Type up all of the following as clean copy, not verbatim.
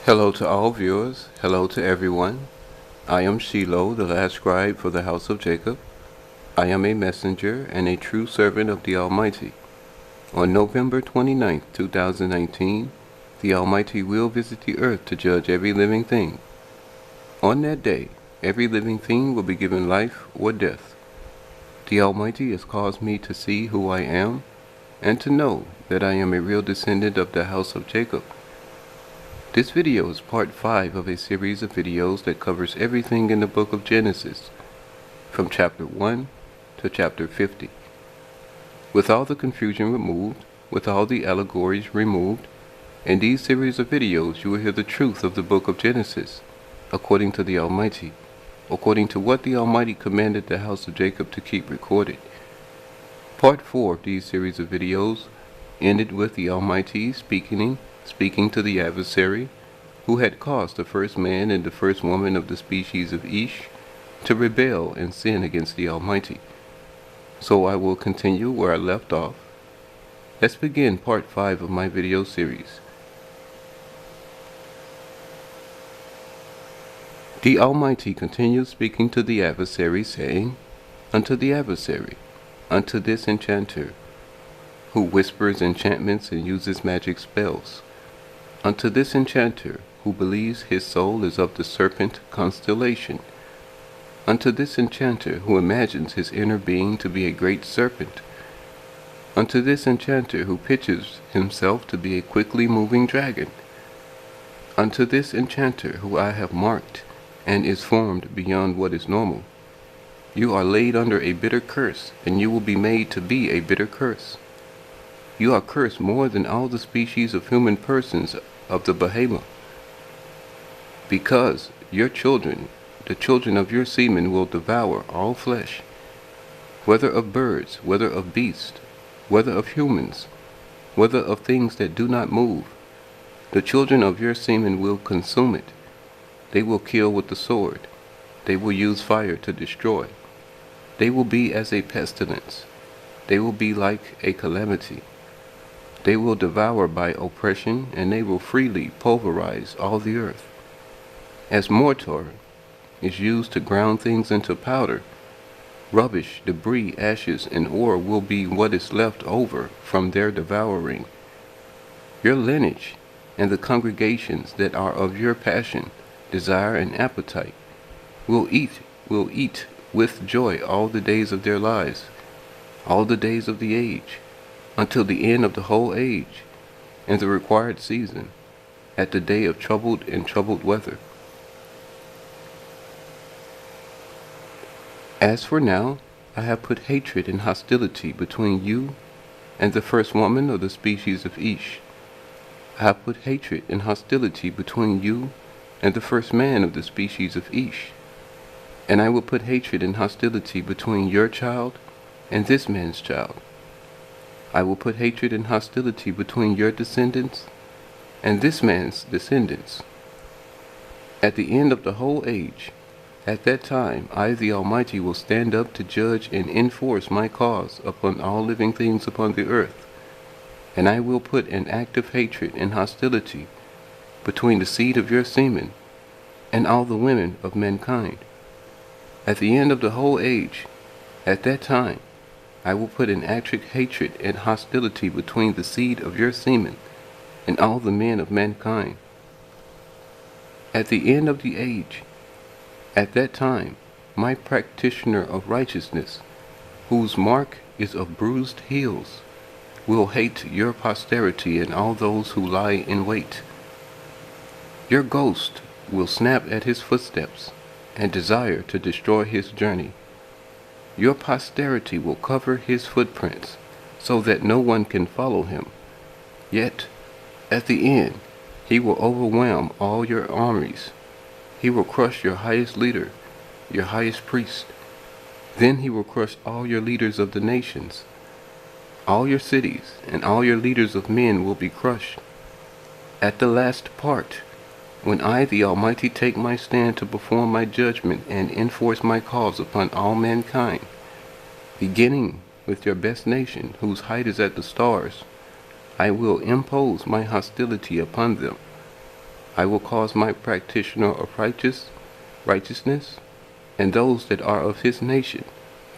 Hello to all viewers. Hello to everyone. I am Shiloh, the last scribe for the house of Jacob. I am a messenger and a true servant of the Almighty. On November 29th, 2019, the Almighty will visit the earth to judge every living thing. On that day, every living thing will be given life or death. The Almighty has caused me to see who I am and to know that I am a real descendant of the house of Jacob. This video is part 5 of a series of videos that covers everything in the book of Genesis, from chapter 1 to chapter 50. With all the confusion removed, with all the allegories removed, in these series of videos you will hear the truth of the book of Genesis, according to the Almighty, according to what the Almighty commanded the house of Jacob to keep recorded. Part 4 of these series of videos ended with the Almighty speaking to the adversary, who had caused the first man and the first woman of the species of Ish to rebel and sin against the Almighty. So I will continue where I left off. Let's begin part 5 of my video series. The Almighty continued speaking to the adversary, saying, Unto the adversary, unto this enchanter, who whispers enchantments and uses magic spells, unto this enchanter, who believes his soul is of the serpent constellation, unto this enchanter, who imagines his inner being to be a great serpent, unto this enchanter, who pictures himself to be a quickly moving dragon, unto this enchanter, who I have marked, and is formed beyond what is normal. You are laid under a bitter curse, and you will be made to be a bitter curse. You are cursed more than all the species of human persons of the behemoth, because your children, the children of your semen, will devour all flesh, whether of birds, whether of beasts, whether of humans, whether of things that do not move. The children of your semen will consume it. They will kill with the sword. They will use fire to destroy. They will be as a pestilence. They will be like a calamity. They will devour by oppression, and they will freely pulverize all the earth. As mortar is used to ground things into powder, rubbish, debris, ashes, and ore will be what is left over from their devouring. Your lineage and the congregations that are of your passion, desire, and appetite will eat with joy all the days of their lives, all the days of the age, until the end of the whole age, in the required season, at the day of troubled weather. As for now, I have put hatred and hostility between you and the first woman of the species of Ish. I have put hatred and hostility between you and the first man of the species of Ish. And I will put hatred and hostility between your child and this man's child. I will put hatred and hostility between your descendants and this man's descendants. At the end of the whole age, at that time, I, the Almighty, will stand up to judge and enforce my cause upon all living things upon the earth. And I will put an active hatred and hostility between the seed of your semen and all the women of mankind. At the end of the whole age, at that time, I will put an active hatred and hostility between the seed of your semen and all the men of mankind. At the end of the age, at that time, my practitioner of righteousness, whose mark is of bruised heels, will hate your posterity and all those who lie in wait. Your ghost will snap at his footsteps and desire to destroy his journey. Your posterity will cover his footprints, so that no one can follow him. Yet, at the end, he will overwhelm all your armies. He will crush your highest leader, your highest priest. Then he will crush all your leaders of the nations. All your cities and all your leaders of men will be crushed. At the last part, when I, the Almighty, take my stand to perform my judgment and enforce my cause upon all mankind, beginning with your best nation, whose height is at the stars, I will impose my hostility upon them. I will cause my practitioner of righteousness, and those that are of his nation,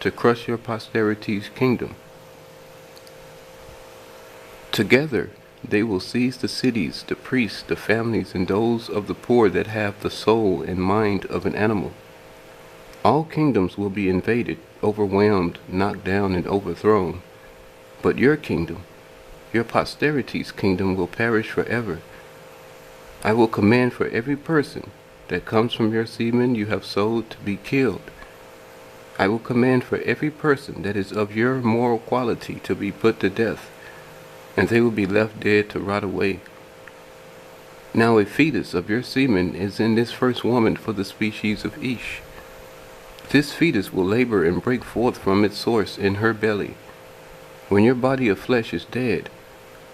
to crush your posterity's kingdom. Together they will seize the cities, the priests, the families, and those of the poor that have the soul and mind of an animal. All kingdoms will be invaded, overwhelmed, knocked down, and overthrown. But your kingdom, your posterity's kingdom, will perish forever. I will command for every person that comes from your semen you have sold to be killed. I will command for every person that is of your moral quality to be put to death, and they will be left dead to rot away. Now a fetus of your semen is in this first woman for the species of Ish. This fetus will labor and break forth from its source in her belly. When your body of flesh is dead,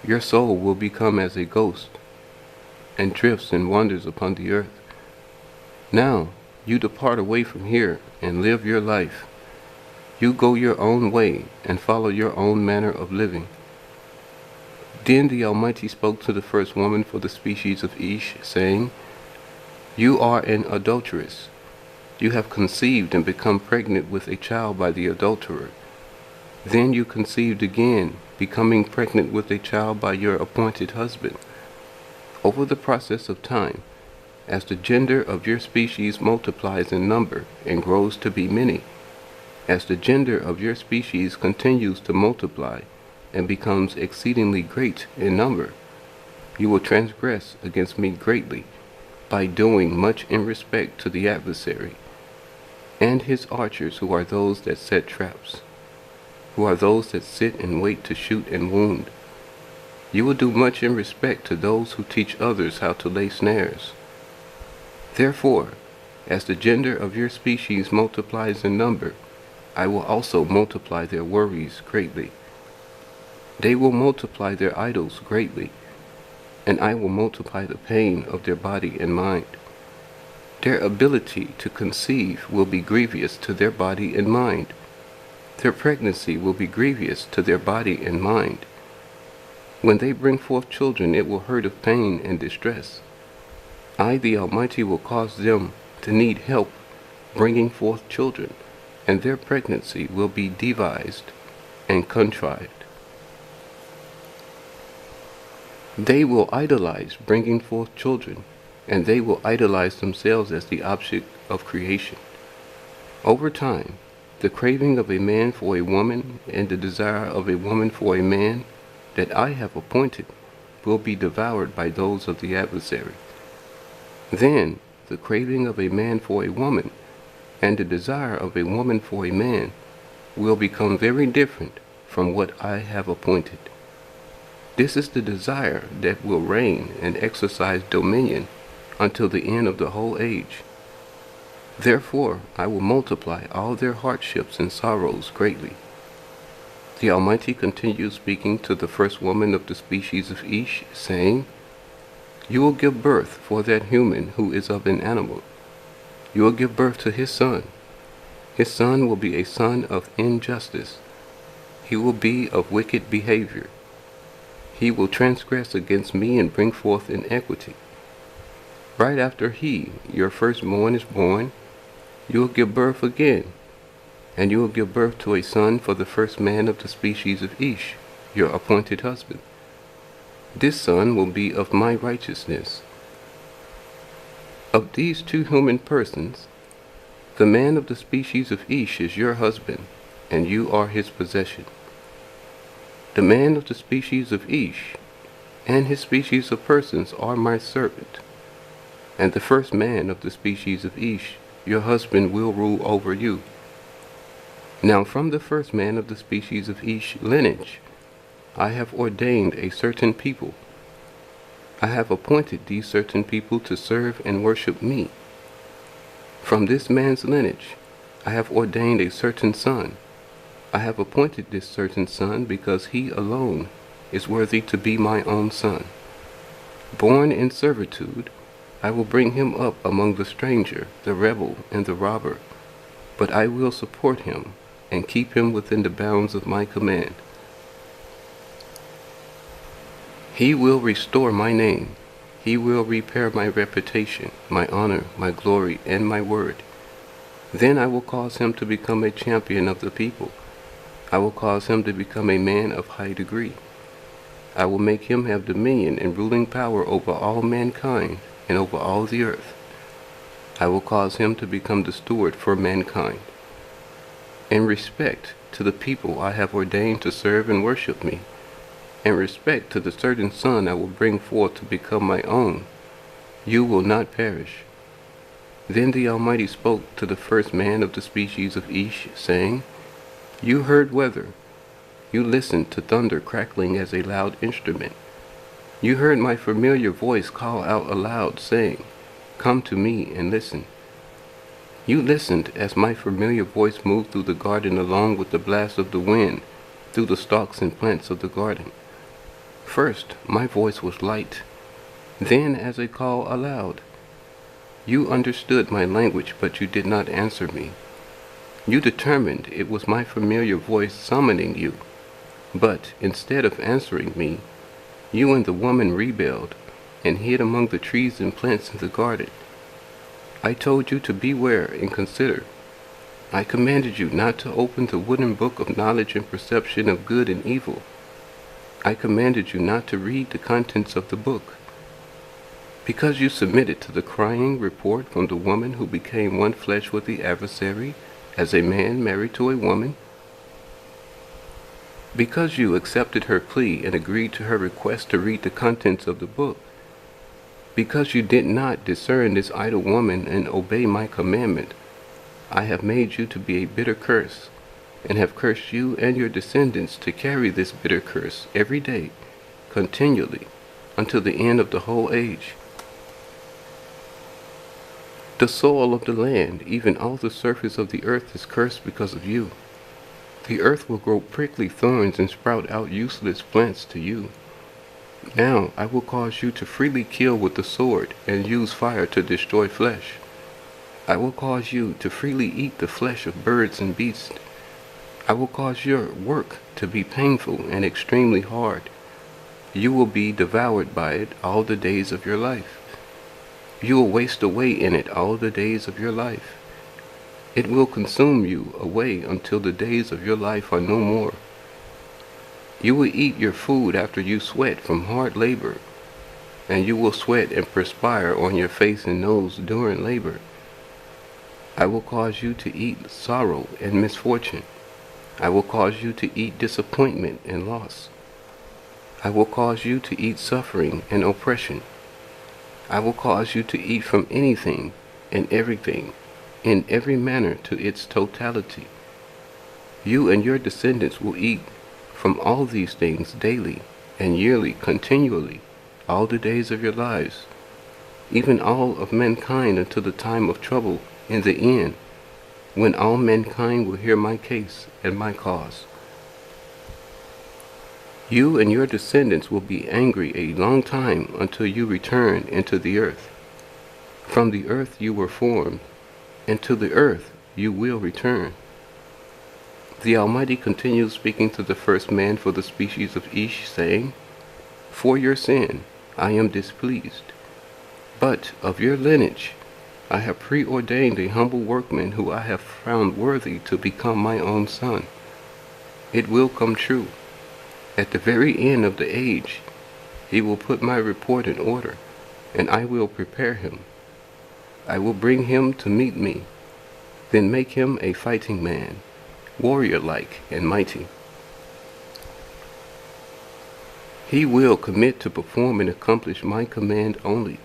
your soul will become as a ghost, and drifts and wanders upon the earth. Now you depart away from here and live your life. You go your own way and follow your own manner of living. Then the Almighty spoke to the first woman for the species of Ish, saying, You are an adulteress. You have conceived and become pregnant with a child by the adulterer. Then you conceived again, becoming pregnant with a child by your appointed husband. Over the process of time, as the gender of your species multiplies in number and grows to be many, as the gender of your species continues to multiply and becomes exceedingly great in number, you will transgress against me greatly by doing much in respect to the adversary and his archers, who are those that set traps, who are those that sit and wait to shoot and wound. You will do much in respect to those who teach others how to lay snares. Therefore, as the gender of your species multiplies in number, I will also multiply their worries greatly. They will multiply their idols greatly, and I will multiply the pain of their body and mind. Their ability to conceive will be grievous to their body and mind. Their pregnancy will be grievous to their body and mind. When they bring forth children, it will hurt of pain and distress. I, the Almighty, will cause them to need help bringing forth children, and their pregnancy will be devised and contrived. They will idolize bringing forth children, and they will idolize themselves as the object of creation. Over time, the craving of a man for a woman and the desire of a woman for a man that I have appointed will be devoured by those of the adversary. Then the craving of a man for a woman and the desire of a woman for a man will become very different from what I have appointed. This is the desire that will reign and exercise dominion until the end of the whole age. Therefore I will multiply all their hardships and sorrows greatly. The Almighty continued speaking to the first woman of the species of Ish, saying, You will give birth for that human who is of an animal. You will give birth to his son. His son will be a son of injustice. He will be of wicked behavior. He will transgress against me and bring forth iniquity. Right after he, your firstborn, is born, you will give birth again, and you will give birth to a son for the first man of the species of Ish, your appointed husband. This son will be of my righteousness. Of these two human persons, the man of the species of Ish is your husband, and you are his possession. The man of the species of Ish and his species of persons are my servant, and the first man of the species of Ish, your husband, will rule over you. Now from the first man of the species of Ish lineage, I have ordained a certain people. I have appointed these certain people to serve and worship me. From this man's lineage, I have ordained a certain son. I have appointed this certain son because he alone is worthy to be my own son. Born in servitude, I will bring him up among the stranger, the rebel, and the robber, but I will support him and keep him within the bounds of my command. He will restore my name. He will repair my reputation, my honor, my glory, and my word. Then I will cause him to become a champion of the people. I will cause him to become a man of high degree. I will make him have dominion and ruling power over all mankind and over all the earth. I will cause him to become the steward for mankind. In respect to the people I have ordained to serve and worship me, in respect to the certain son I will bring forth to become my own, you will not perish. Then the Almighty spoke to the first man of the species of Ish, saying, You heard weather. You listened to thunder crackling as a loud instrument. You heard my familiar voice call out aloud, saying, Come to me and listen. You listened as my familiar voice moved through the garden along with the blast of the wind through the stalks and plants of the garden. First, my voice was light, then as a call aloud. You understood my language, but you did not answer me. You determined it was my familiar voice summoning you, but instead of answering me, you and the woman rebelled and hid among the trees and plants in the garden. I told you to beware and consider. I commanded you not to open the wooden book of knowledge and perception of good and evil. I commanded you not to read the contents of the book. Because you submitted to the crying report from the woman who became one flesh with the adversary, as a man married to a woman, because you accepted her plea and agreed to her request to read the contents of the book, because you did not discern this idle woman and obey my commandment, I have made you to be a bitter curse, and have cursed you and your descendants to carry this bitter curse every day, continually, until the end of the whole age. The soil of the land, even all the surface of the earth, is cursed because of you. The earth will grow prickly thorns and sprout out useless plants to you. Now I will cause you to freely kill with the sword and use fire to destroy flesh. I will cause you to freely eat the flesh of birds and beasts. I will cause your work to be painful and extremely hard. You will be devoured by it all the days of your life. You will waste away in it all the days of your life. It will consume you away until the days of your life are no more. You will eat your food after you sweat from hard labor, and you will sweat and perspire on your face and nose during labor. I will cause you to eat sorrow and misfortune. I will cause you to eat disappointment and loss. I will cause you to eat suffering and oppression. I will cause you to eat from anything and everything, in every manner to its totality. You and your descendants will eat from all these things daily and yearly, continually, all the days of your lives, even all of mankind until the time of trouble in the end, when all mankind will hear my case and my cause. You and your descendants will be angry a long time until you return into the earth. From the earth you were formed, and to the earth you will return. The Almighty continues speaking to the first man for the species of Ish, saying, For your sin I am displeased, but of your lineage I have preordained a humble workman who I have found worthy to become my own son. It will come true. At the very end of the age, he will put my report in order, and I will prepare him. I will bring him to meet me, then make him a fighting man, warrior-like and mighty. He will commit to perform and accomplish my command only.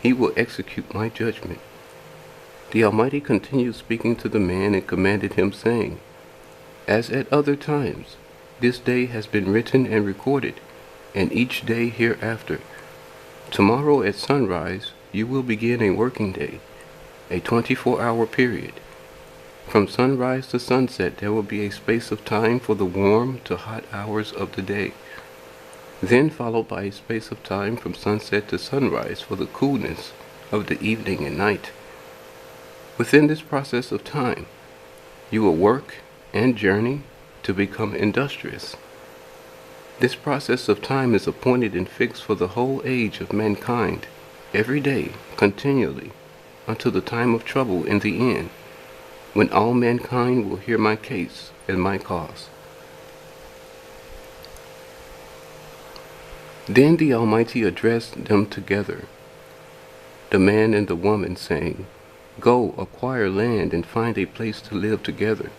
He will execute my judgment. The Almighty continued speaking to the man and commanded him, saying, As at other times, this day has been written and recorded, and each day hereafter. Tomorrow at sunrise you will begin a working day, a 24-hour period. From sunrise to sunset there will be a space of time for the warm to hot hours of the day, then followed by a space of time from sunset to sunrise for the coolness of the evening and night. Within this process of time, you will work and journey to become industrious. This process of time is appointed and fixed for the whole age of mankind, every day, continually, until the time of trouble in the end, when all mankind will hear my case and my cause. Then the Almighty addressed them together, the man and the woman, saying, Go, acquire land, and find a place to live together.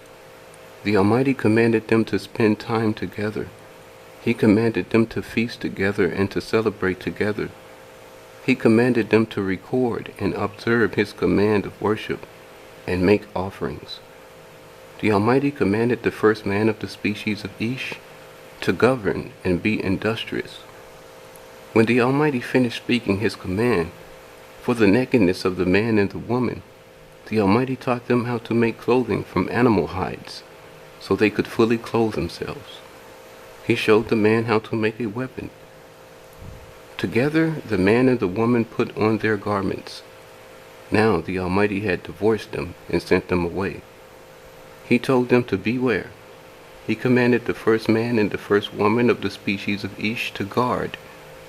The Almighty commanded them to spend time together. He commanded them to feast together and to celebrate together. He commanded them to record and observe His command of worship and make offerings. The Almighty commanded the first man of the species of Ish to govern and be industrious. When the Almighty finished speaking His command for the nakedness of the man and the woman, the Almighty taught them how to make clothing from animal hides, so they could fully clothe themselves. He showed the man how to make a weapon. Together the man and the woman put on their garments. Now the Almighty had divorced them and sent them away. He told them to beware. He commanded the first man and the first woman of the species of Ish to guard,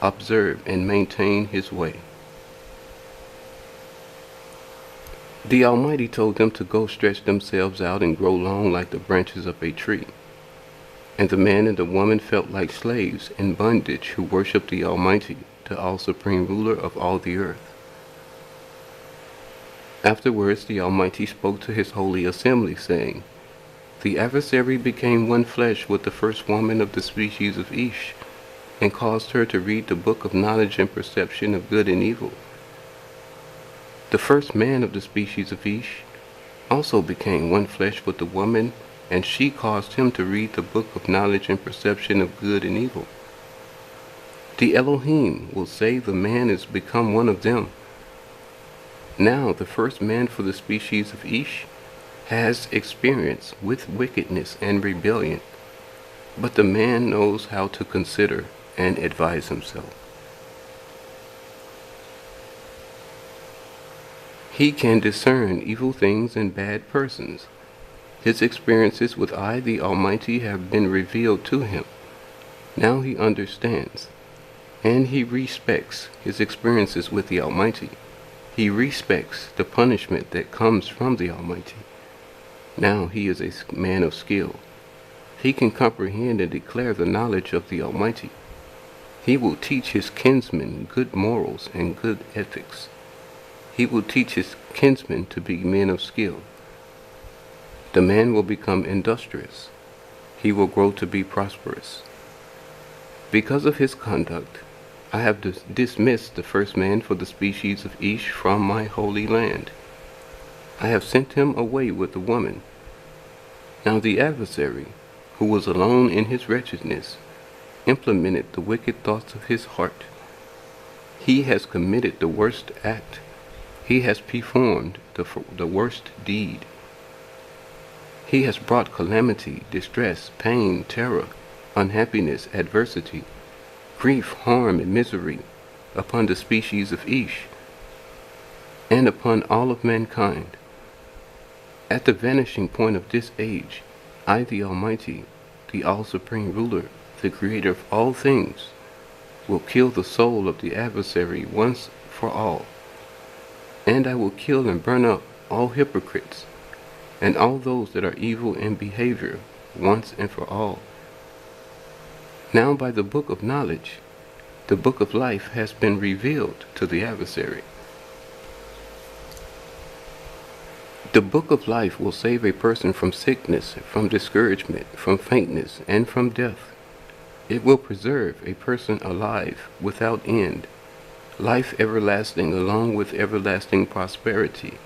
observe, and maintain His way. The Almighty told them to go stretch themselves out and grow long like the branches of a tree. And the man and the woman felt like slaves in bondage who worshiped the Almighty, the all-supreme ruler of all the earth. Afterwards the Almighty spoke to His holy assembly, saying, The adversary became one flesh with the first woman of the species of Ish, and caused her to read the book of knowledge and perception of good and evil. The first man of the species of Ish also became one flesh with the woman, and she caused him to read the book of knowledge and perception of good and evil. The Elohim will say the man is become one of them. Now the first man for the species of Ish has experience with wickedness and rebellion, but the man knows how to consider and advise himself. He can discern evil things and bad persons. His experiences with I, the Almighty, have been revealed to him. Now he understands, and he respects his experiences with the Almighty. He respects the punishment that comes from the Almighty. Now he is a man of skill. He can comprehend and declare the knowledge of the Almighty. He will teach his kinsmen good morals and good ethics. He will teach his kinsmen to be men of skill. The man will become industrious. He will grow to be prosperous. Because of his conduct, I have dismissed the first man for the species of Ish from my holy land. I have sent him away with the woman. Now the adversary, who was alone in his wretchedness, implemented the wicked thoughts of his heart. He has committed the worst act. He has performed the worst deed. He has brought calamity, distress, pain, terror, unhappiness, adversity, grief, harm, and misery upon the species of Ish, and upon all of mankind. At the vanishing point of this age, I, the Almighty, the all-supreme ruler, the creator of all things, will kill the soul of the adversary once for all. And I will kill and burn up all hypocrites, and all those that are evil in behavior, once and for all. Now by the book of knowledge, the book of life has been revealed to the adversary. The book of life will save a person from sickness, from discouragement, from faintness, and from death. It will preserve a person alive without end, life everlasting along with everlasting prosperity.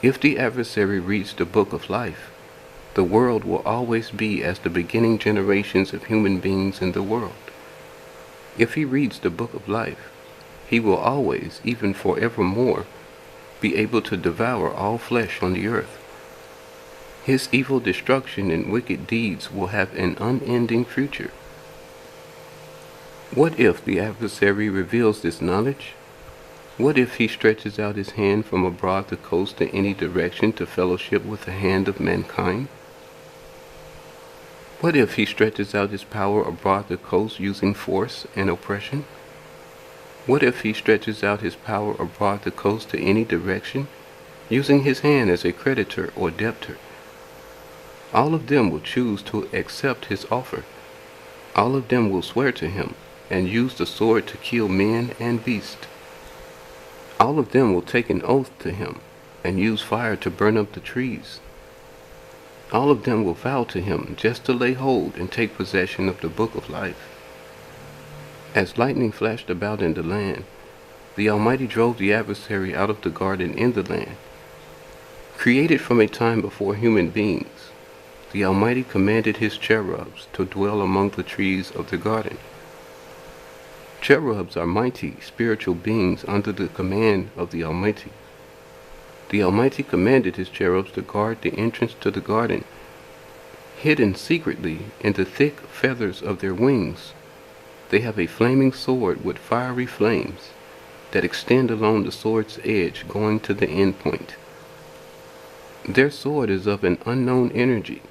If the adversary reads the book of life, the world will always be as the beginning generations of human beings in the world. If he reads the book of life, he will always, even forevermore, be able to devour all flesh on the earth. His evil destruction and wicked deeds will have an unending future. What if the adversary reveals this knowledge? What if he stretches out his hand from abroad the coast in any direction to fellowship with the hand of mankind? What if he stretches out his power abroad the coast using force and oppression? What if he stretches out his power abroad the coast to any direction, using his hand as a creditor or debtor? All of them will choose to accept his offer. All of them will swear to him and use the sword to kill men and beasts. All of them will take an oath to him and use fire to burn up the trees. All of them will vow to him just to lay hold and take possession of the book of life. As lightning flashed about in the land, the Almighty drove the adversary out of the garden in the land. Created from a time before human beings, the Almighty commanded his cherubs to dwell among the trees of the garden. Cherubs are mighty spiritual beings under the command of the Almighty. The Almighty commanded his cherubs to guard the entrance to the garden, hidden secretly in the thick feathers of their wings. They have a flaming sword with fiery flames that extend along the sword's edge going to the end point. Their sword is of an unknown energy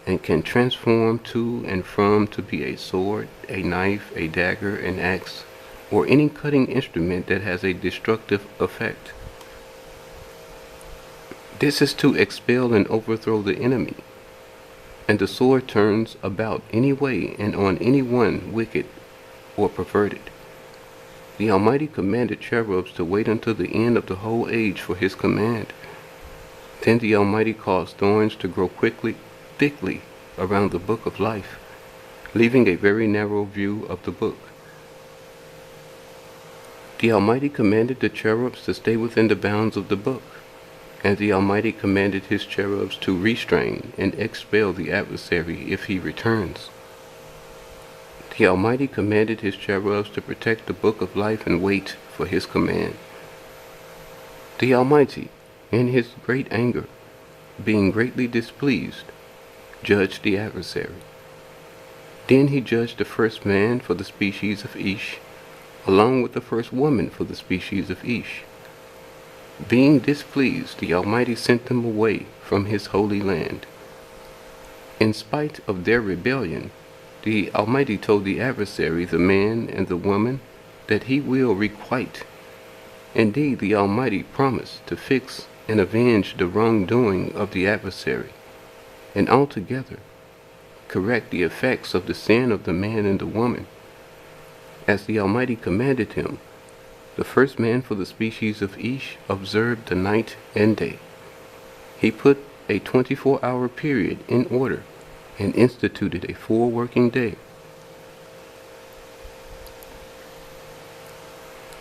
and can transform to and from to be a sword, a knife, a dagger, an axe, or any cutting instrument that has a destructive effect. This is to expel and overthrow the enemy, and the sword turns about any way and on anyone wicked or perverted. The Almighty commanded cherubs to wait until the end of the whole age for his command. Then the Almighty caused thorns to grow thickly around the book of life, leaving a very narrow view of the book. The Almighty commanded the cherubs to stay within the bounds of the book, and the Almighty commanded his cherubs to restrain and expel the adversary if he returns. The Almighty commanded his cherubs to protect the book of life and wait for his command. The Almighty, in his great anger, being greatly displeased, judged the adversary. Then he judged the first man for the species of Ish, along with the first woman for the species of Ish. Being displeased, the Almighty sent them away from his holy land. In spite of their rebellion, the Almighty told the adversary, the man and the woman, that he will requite. Indeed, the Almighty promised to fix and avenge the wrongdoing of the adversary, and altogether correct the effects of the sin of the man and the woman. As the Almighty commanded him, the first man for the species of Ish observed the night and day. He put a 24-hour period in order and instituted a full working day.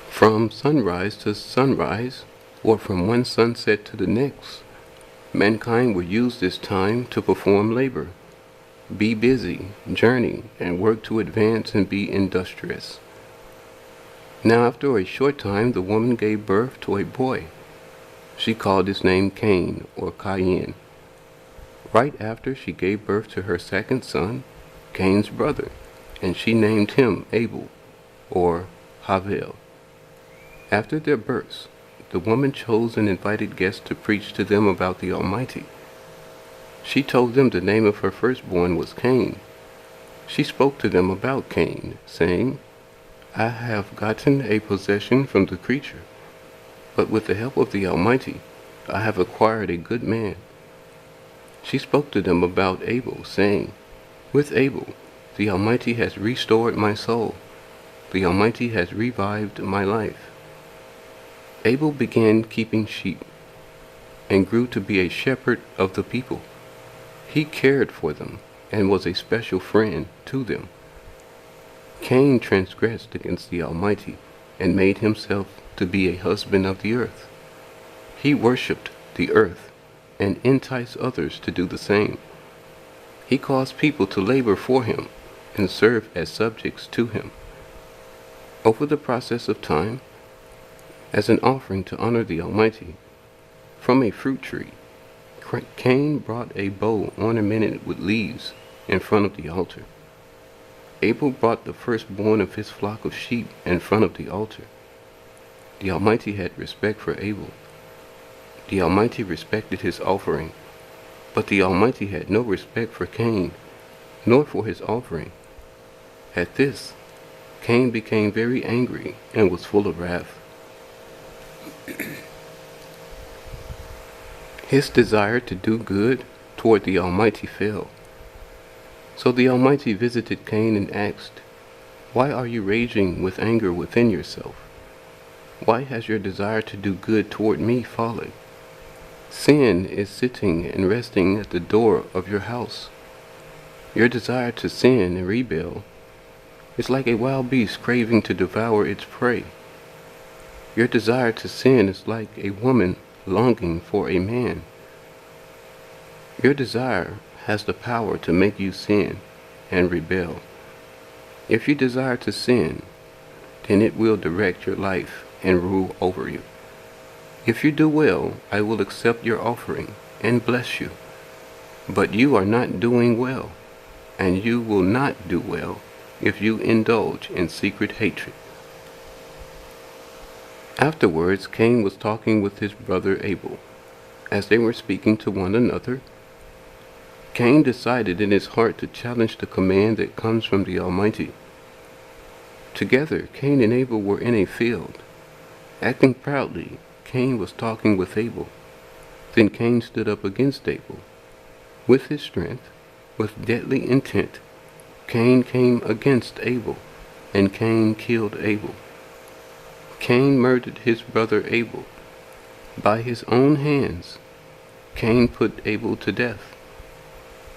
From sunrise to sunrise, or from one sunset to the next, mankind will use this time to perform labor, be busy, journey, and work to advance and be industrious. Now after a short time the woman gave birth to a boy. She called his name Cain, or Cain. Right after she gave birth to her second son, Cain's brother, and she named him Abel, or Havel. After their births, the woman chose and invited guests to preach to them about the Almighty. She told them the name of her firstborn was Cain. She spoke to them about Cain, saying, "I have gotten a possession from the creature, but with the help of the Almighty, I have acquired a good man." She spoke to them about Abel, saying, "With Abel, the Almighty has restored my soul. The Almighty has revived my life." Abel began keeping sheep and grew to be a shepherd of the people. He cared for them and was a special friend to them. Cain transgressed against the Almighty and made himself to be a husband of the earth. He worshipped the earth and enticed others to do the same. He caused people to labor for him and serve as subjects to him. Over the process of time, as an offering to honor the Almighty, from a fruit tree, Cain brought a bow ornamented with leaves in front of the altar. Abel brought the firstborn of his flock of sheep in front of the altar. The Almighty had respect for Abel. The Almighty respected his offering, but the Almighty had no respect for Cain, nor for his offering. At this, Cain became very angry and was full of wrath. His desire to do good toward the Almighty failed. So the Almighty visited Cain and asked, "Why are you raging with anger within yourself? Why has your desire to do good toward me fallen? Sin is sitting and resting at the door of your house. Your desire to sin and rebel is like a wild beast craving to devour its prey. Your desire to sin is like a woman longing for a man. Your desire has the power to make you sin and rebel. If you desire to sin, then it will direct your life and rule over you. If you do well, I will accept your offering and bless you. But you are not doing well, and you will not do well if you indulge in secret hatred." Afterwards, Cain was talking with his brother Abel. As they were speaking to one another, Cain decided in his heart to challenge the command that comes from the Almighty. Together, Cain and Abel were in a field. Acting proudly, Cain was talking with Abel. Then Cain stood up against Abel. With his strength, with deadly intent, Cain came against Abel, and Cain killed Abel. Cain murdered his brother Abel. By his own hands, Cain put Abel to death.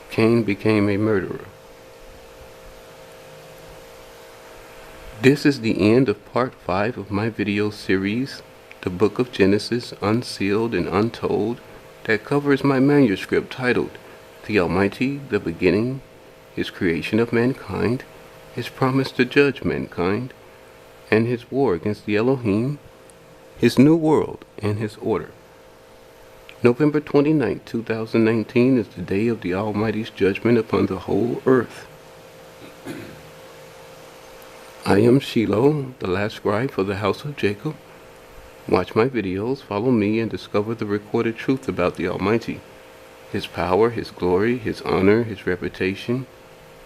Cain became a murderer. This is the end of part 5 of my video series, The Book of Genesis, Unsealed and Untold, that covers my manuscript titled The Almighty, the Beginning, His Creation of Mankind, His Promise to Judge Mankind, and His War against the Elohim, His New World, and His Order. November 29, 2019 is the day of the Almighty's judgment upon the whole earth. I am Shiloh, the last scribe for the house of Jacob. Watch my videos, follow me, and discover the recorded truth about the Almighty, His power, His glory, His honor, His reputation,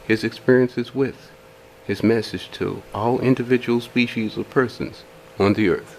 His experiences with, His message to all individual species of persons on the earth.